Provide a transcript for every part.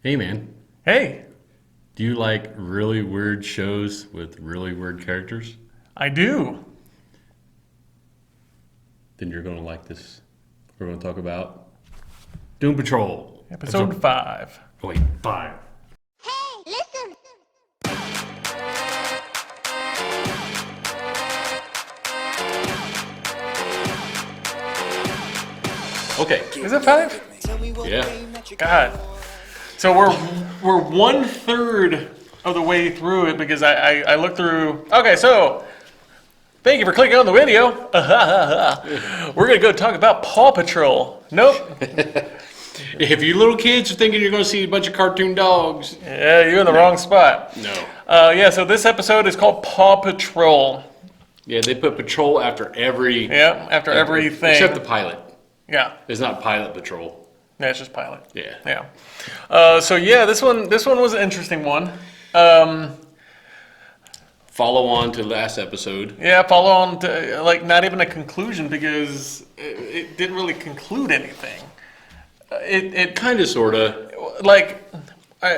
Hey, man. Hey, Do you like really weird shows with really weird characters? I do. Then you're going to like this. We're going to talk about Doom Patrol. Episode 5. Wait, 5. Hey, listen. Okay. Is it 5? Yeah. God. So we're 1/3 of the way through it because I looked through. Okay, so thank you for clicking on the video. We're going to go talk about Paw Patrol. Nope. If you little kids are thinking you're going to see a bunch of cartoon dogs, Yeah, you're in the wrong spot. no. Yeah, so this episode is called Paw Patrol. Yeah, they put patrol after every... Yeah, after everything. Except the pilot. Yeah. It's not pilot patrol. Yeah, it's just pilot. Yeah. Yeah. So yeah, this one was an interesting one. Follow on to last episode. Yeah, follow on to like not even a conclusion because it didn't really conclude anything. It Kind of, sort of. like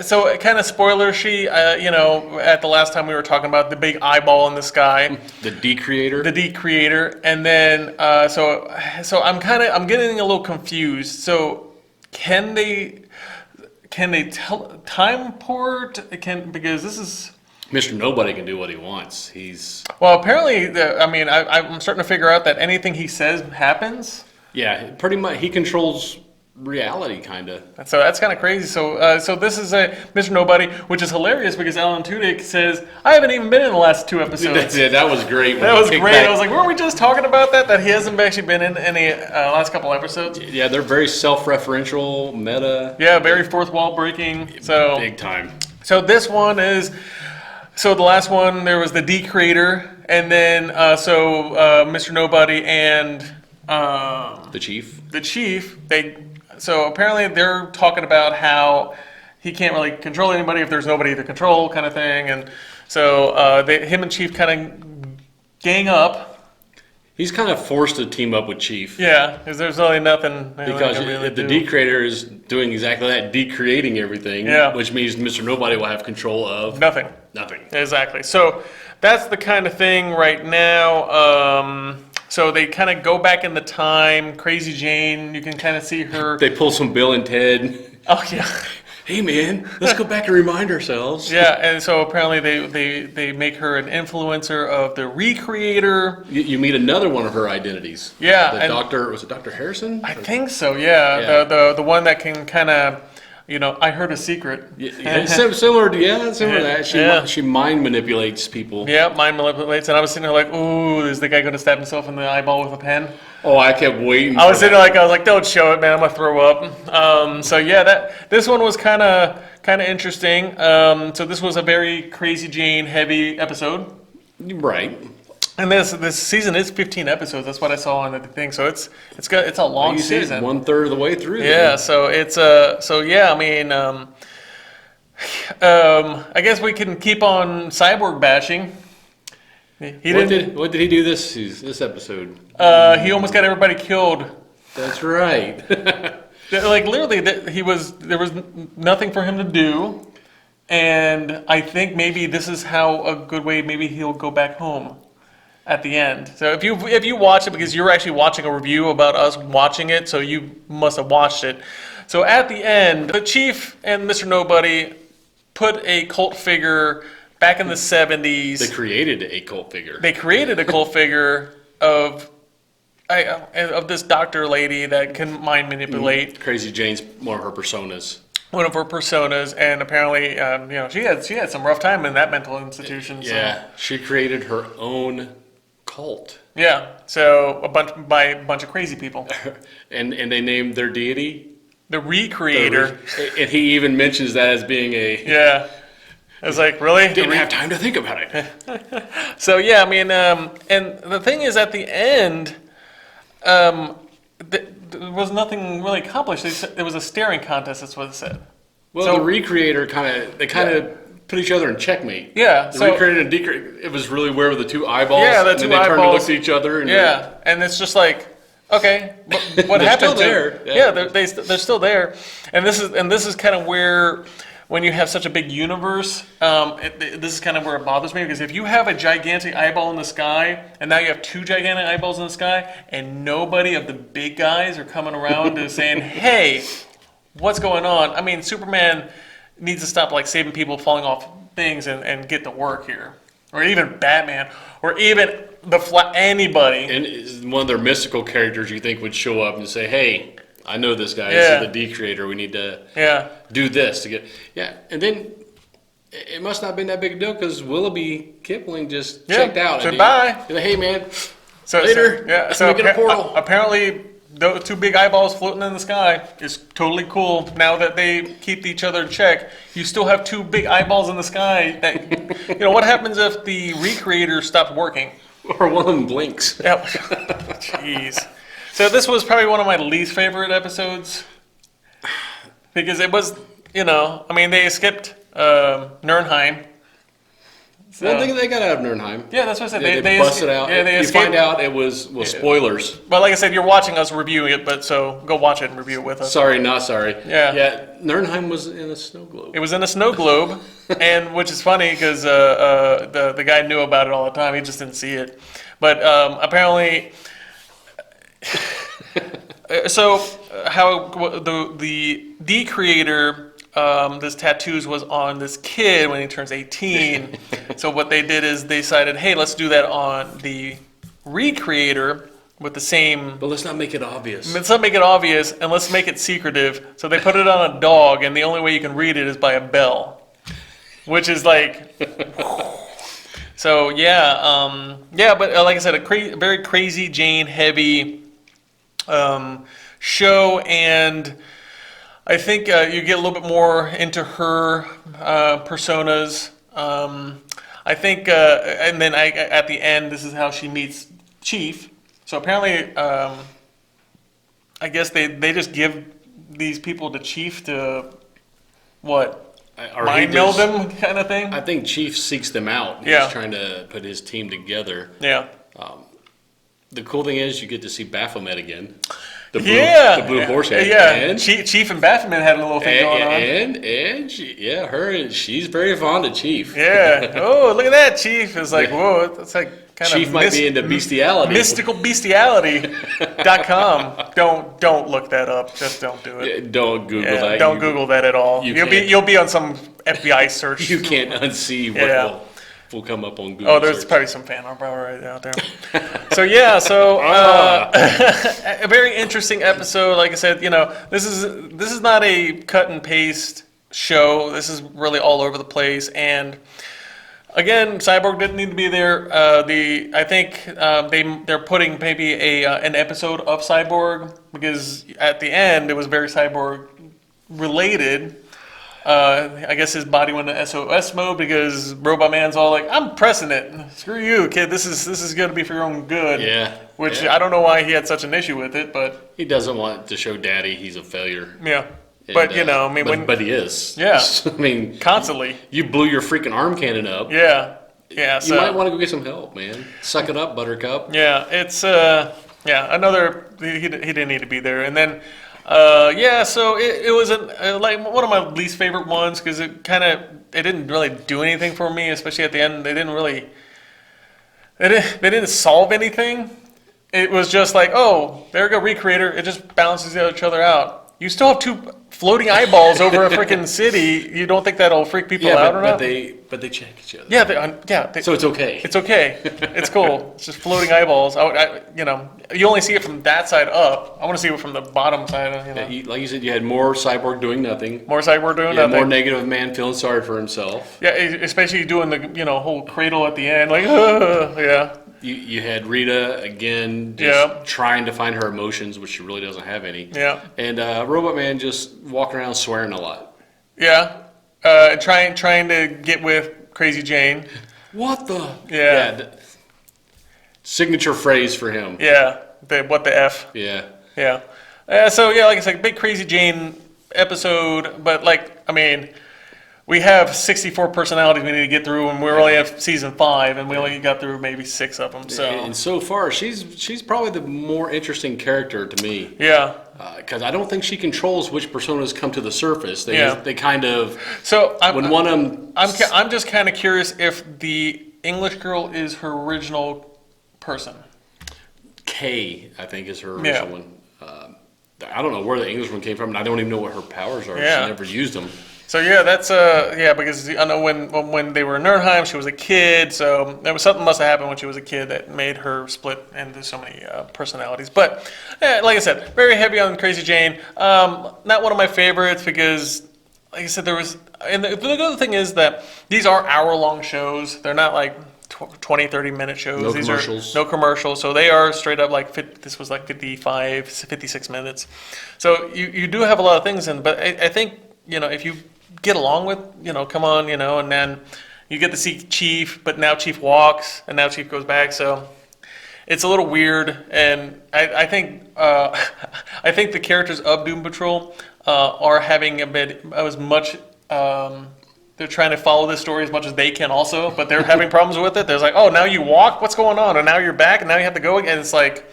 so it kind of spoiler-y. At the last time we were talking about the big eyeball in the sky. The Decreator. The Decreator, and then so I'm getting a little confused. So can they time port? Because this is Mr. Nobody can do what he wants. He's... well apparently I'm starting to figure out that anything he says happens. Yeah, pretty much. He controls reality, kind of. So that's kind of crazy. So this is a Mr. Nobody, which is hilarious because Alan Tudyk says, I haven't even been in the last 2 episodes. That was great. That was great. I was like, weren't we just talking about that? That he hasn't actually been in any last couple episodes? Yeah, they're very self-referential, meta. Yeah, very fourth wall breaking. So Big time. So this one is, so the last one, there was the Decreator, and then Mr. Nobody and The Chief. the Chief, so apparently they're talking about how he can't really control anybody if there's nobody to control kind of thing, and so him and Chief kind of gang up. He's kind of forced to team up with Chief. Yeah, because there's really nothing. Because the Decreator is doing exactly that, decreating everything. Yeah. Which means Mr. Nobody will have control of Nothing. nothing. Exactly. So that's the kind of thing right now. So they kind of go back in the time. Crazy Jane, you can kind of see her. They pull some Bill and Ted. Oh yeah. Hey man, let's go back and remind ourselves. Yeah, and so apparently they make her an influencer of the Recreator. You meet another one of her identities. Yeah, The and- doctor, was it Dr. Harrison? I think so. Yeah, Yeah. the one that can kind of, I heard a secret. Yeah, similar to that. Yeah. She mind manipulates people. Yeah, mind manipulates, and I was sitting there like, ooh, is the guy going to stab himself in the eyeball with a pen? Oh, I kept waiting. I was sitting there like, don't show it, man. I'm gonna throw up. So yeah, this one was kind of interesting. So this was a very Crazy Jane heavy episode, Right. and this season is 15 episodes. That's what I saw on the thing. So it's a long You said season. 1/3 of the way through. Yeah. So it's so yeah. I mean, I guess we can keep on Cyborg bashing. What did he do this episode? He almost got everybody killed. That's right. Like literally, there was nothing for him to do, and I think maybe this is how a good way. Maybe he'll go back home at the end. So if you watch it, because you're actually watching a review about us watching it, so you must have watched it. So at the end, the Chief and Mr. Nobody put a cult figure back in the 70s. They created a cult figure. They created a cult figure of this doctor lady that can mind manipulate. Crazy Jane's one of her personas. One of her personas, and apparently, she had some rough time in that mental institution. So. Yeah, she created her own cult. Yeah. So by a bunch of crazy people. And they named their deity The Recreator. And he even mentions that as being a... Yeah. I was like, really? Didn't have time to think about it. So yeah, I mean, and the thing is, at the end, there was nothing really accomplished. There was a staring contest. That's what it said. Well, So- the Recreator kind of put each other in checkmate. Yeah, The so- Recreator and Decreator, it was really weird with the two eyeballs. Yeah, the and two then they turned to eyeballs. look at each other. And Yeah, and it's just like, Okay, but what They're happened still there. Yeah, they're still there, and this is kind of where when you have such a big universe, this is kind of where it bothers me because if you have a gigantic eyeball in the sky, and now you have two gigantic eyeballs in the sky, and nobody of the big guys are coming around and saying, "Hey, what's going on?" I mean, Superman needs to stop like saving people falling off things and get to work here, or even Batman, or even anybody. And is one of their mystical characters you think would show up and say, "Hey, I know this guy. Yeah. This is the Decreator. We need to Yeah. do this to get." Yeah, and then it must not have been that big a deal because Willoughby Kipling just checked out. Said and bye. He's like, "Hey, man, So later. yeah. Let's So make it a portal." apparently, those two big eyeballs floating in the sky is totally cool. Now that they keep each other in check, you still have two big eyeballs in the sky. That what happens if the Recreator stopped working? Or one of them blinks. Yep. Jeez. So this was probably one of my least favorite episodes because it was, I mean, they skipped Nurnheim. So, One thing they got out of Nurnheim. yeah, that's what I said. They They busted out. Yeah, they you escaped. find out it was spoilers. But like I said, you're watching us reviewing it, but so go watch it and review it with us. Sorry, not sorry. Yeah. Yeah, Nurnheim was in a snow globe. It was in a snow globe, and which is funny because the guy knew about it all the time. He just didn't see it. But apparently, so how the Decreator, this tattoos was on this kid when he turns 18. So what they did is they decided, hey, let's do that on the Recreator with the same. But let's not make it obvious. Let's not make it obvious, and let's make it secretive. So they put it on a dog, and the only way you can read it is by a bell, which is like. So yeah, but like I said, a very Crazy Jane heavy show, and I think you get a little bit more into her personas. I think, and then at the end, this is how she meets Chief. So apparently, I guess they just give these people to Chief to what? Or Mind he meld just- them kind of thing? I think Chief seeks them out. He's Yeah. trying to put his team together. Yeah. The cool thing is you get to see Baphomet again. The blue horse head. Yeah. And, Chief and Baphomet had a little thing going on. and she's very fond of Chief. Yeah. Oh, look at that. Chief is like, whoa, that's like kind Chief of might be into bestiality. mysticalbestiality.com. Don't look that up. Just don't do it. Yeah, don't Google Yeah, that. don't Google that at all. you You'll can't. be on some FBI search. You can't unsee what Yeah. will come up on Google. Oh, there's search. probably some fan art right out there. So yeah, a very interesting episode. Like I said, this is not a cut and paste show. This is really all over the place. And again, Cyborg didn't need to be there. I think they're putting maybe an episode of Cyborg because at the end it was very Cyborg related. I guess his body went into SOS mode because Robot Man's all like, "I'm pressing it. Screw you, kid. This is going to be for your own good." Yeah. Which yeah. I don't know why he had such an issue with it, but He doesn't want to show Daddy he's a failure. yeah. And, But I mean, but he is. Yeah. I mean, constantly. you blew your freaking arm cannon up. Yeah. You So might want to go get some help, man. Suck it up, Buttercup. yeah, it's another. He didn't need to be there, and then. So it was like one of my least favorite ones because it didn't really do anything for me, especially at the end. They didn't solve anything. It was just like, oh, there we go, Recreator. It just balances each other out. You still have two floating eyeballs over a freaking city. You don't think that'll freak people out or not? But they check each other. Yeah, So it's okay. it's okay. It's cool. It's just floating eyeballs. You only see it from that side up. I want to see it from the bottom side. Like you said, you had more Cyborg doing nothing. More Cyborg doing You had nothing. more negative man feeling sorry for himself. Yeah, especially doing the whole cradle at the end, like yeah. You had Rita again, Yeah. trying to find her emotions, which she really doesn't have any. Yeah. And Robot Man just walking around swearing a lot. Yeah. Trying to get with Crazy Jane. What the? Yeah. Signature phrase for him. Yeah. What the F. Yeah. Yeah. Like I said, big Crazy Jane episode, but we have 64 personalities we need to get through, and we only have season 5, and we only got through maybe 6 of them. So And so far, she's probably the more interesting character to me. yeah. Because I don't think she controls which personas come to the surface. Yeah. They kind of So when one of them. I'm just kind of curious if the English girl is her original person. Kay, I think, is her original Yeah. one. I don't know where the English one came from, and I don't even know what her powers are. Yeah. She never used them. So yeah, that's because I know when they were in Nerdheim, she was a kid, so there was something must have happened when she was a kid that made her split into so many personalities. But like I said, very heavy on Crazy Jane. Not one of my favorites because, like I said, there was. And the other thing is that these are hour-long shows. They're not like 20, 30-minute shows. No These commercials. Are no commercials. So they are straight up like, this was like 55, 56 minutes. So you do have a lot of things in, but I think, if you get along with, come on, and then you get to see Chief, but now Chief walks, and now Chief goes back, so it's a little weird, and I think I think the characters of Doom Patrol are having a bit as much. They're trying to follow this story as much as they can also, but they're having problems with it. There's like, oh, now you walk? What's going on? And now you're back, and now you have to go again. It's like,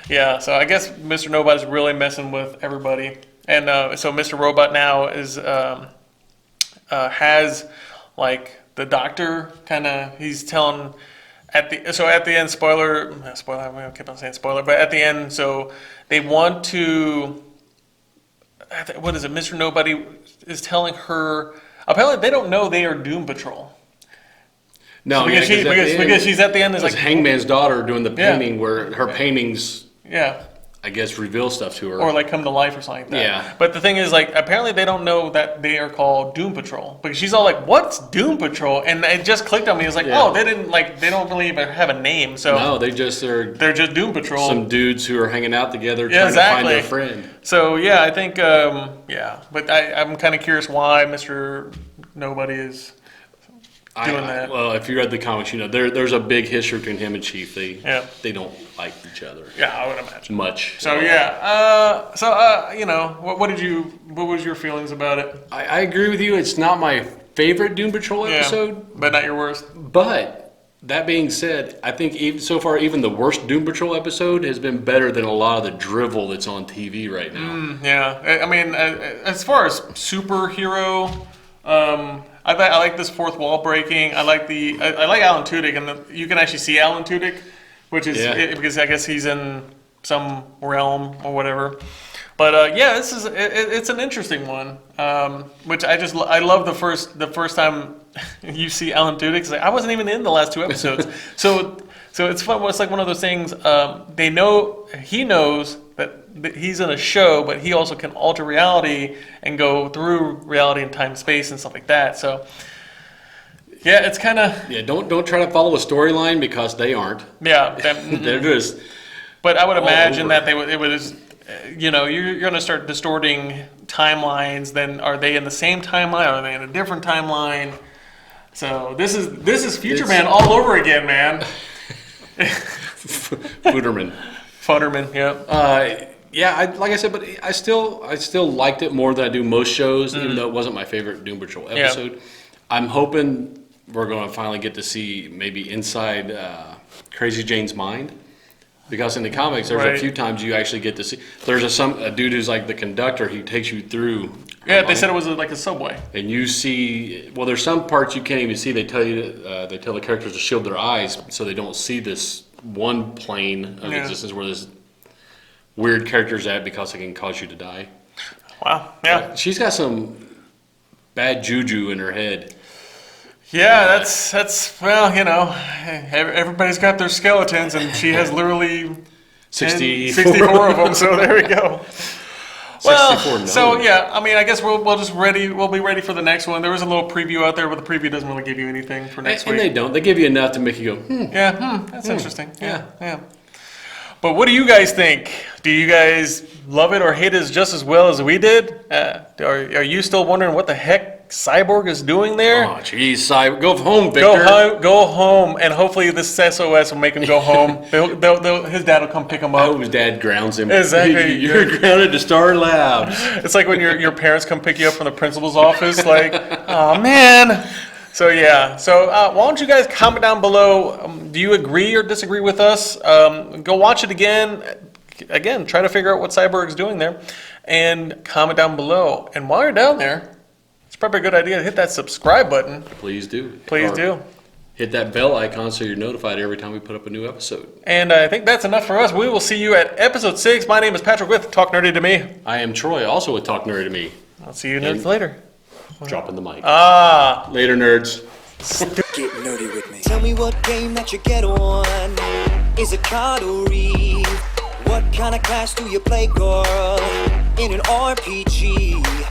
yeah, so I guess Mr. Nobody's really messing with everybody. And so Mr. Robot now is has, like, the doctor kind of, he's telling, at the end, spoiler, I keep on saying spoiler, but at the end, so they want to, what is it, Mr. Nobody is telling her, apparently they don't know they are Doom Patrol. No, So because she's at the end, is it's like Hangman's daughter doing the Yeah. painting where her paintings, yeah, I guess, reveal stuff to her. or like come to life or something like that. Yeah. But the thing is, like, apparently they don't know that they are called Doom Patrol because she's all like, "What's Doom Patrol?" And it just clicked on me. It's like, Yeah. oh, they don't really even have a name. So no, they're just Doom Patrol. some dudes who are hanging out together Yeah, trying to find exactly. their friend. So yeah, I think but I'm kind of curious why Mr. Nobody is doing that. Well, if you read the comics, there's a big history between him and Chief. They don't like each other Yeah, I would imagine. much. So what was your feelings about it? I agree with you. It's not my favorite Doom Patrol episode, but not your worst. but that being said, I think so far even the worst Doom Patrol episode has been better than a lot of the drivel that's on TV right now. Yeah, I mean, as far as superhero, I like this fourth wall breaking. I like Alan Tudyk, and you can actually see Alan Tudyk, which is because I guess he's in some realm or whatever. But it's an interesting one, which I love the first time you see Alan Tudyk. It's like, I wasn't even in the last 2 episodes, so it's fun. It's like one of those things. He knows that he's in a show, but he also can alter reality and go through reality and time, space, and stuff like that. So yeah, it's kind of Don't try to follow a storyline because they aren't. yeah. They're just. But I would all imagine over. that it was, you're going to start distorting timelines. Then are they in the same timeline? Or are they in a different timeline? So this is Future Man all over again, man. Fuderman. Futterman, yeah. Like I said, but I still liked it more than I do most shows, even though it wasn't my favorite Doom Patrol episode. I'm hoping we're going to finally get to see maybe inside Crazy Jane's mind, because in the comics there's Right. a few times you actually get to see. There's a dude who's like the conductor. He takes you through. Yeah, they said it was like a subway. And you see, well, there's some parts you can't even see. They tell the characters to shield their eyes so they don't see this one plane of existence where this weird character's at, because it can cause you to die. Wow. Yeah. She's got some bad juju in her head. Yeah, that's well, everybody's got their skeletons, and she has literally 64 of them. So there we go. 64 Well, so known. yeah, I mean, I guess we'll be ready for the next one. There was a little preview out there, but the preview doesn't really give you anything for next And week. they don't. They give you enough to make you go, That's interesting. Yeah. But what do you guys think? Do you guys love it or hate it just as well as we did? Are you still wondering what the heck Cyborg is doing there? Oh, geez, go home, Victor. Go home, and hopefully this SOS will make him go home. His dad will come pick him I up. hope his dad grounds him. Exactly. You're grounded to Star Labs. It's like when your parents come pick you up from the principal's office, like, Oh, man. So, yeah. So, why don't you guys comment down below? Do you agree or disagree with us? Go watch it again. Again, try to figure out what Cyborg's doing there. And comment down below. And while you're down there, it's probably a good idea to hit that subscribe button. Please do. Please Or do. Hit that bell icon so you're notified every time we put up a new episode. And I think that's enough for us. We will see you at episode 6. My name is Patrick with Talk Nerdy to Me. I am Troy, also with Talk Nerdy to Me. I'll see you nerds later. Dropping the mic. Later, nerds. Get nerdy with me. Tell me what game that you get on. Is it card or read? What kind of class do you play, girl? In an RPG.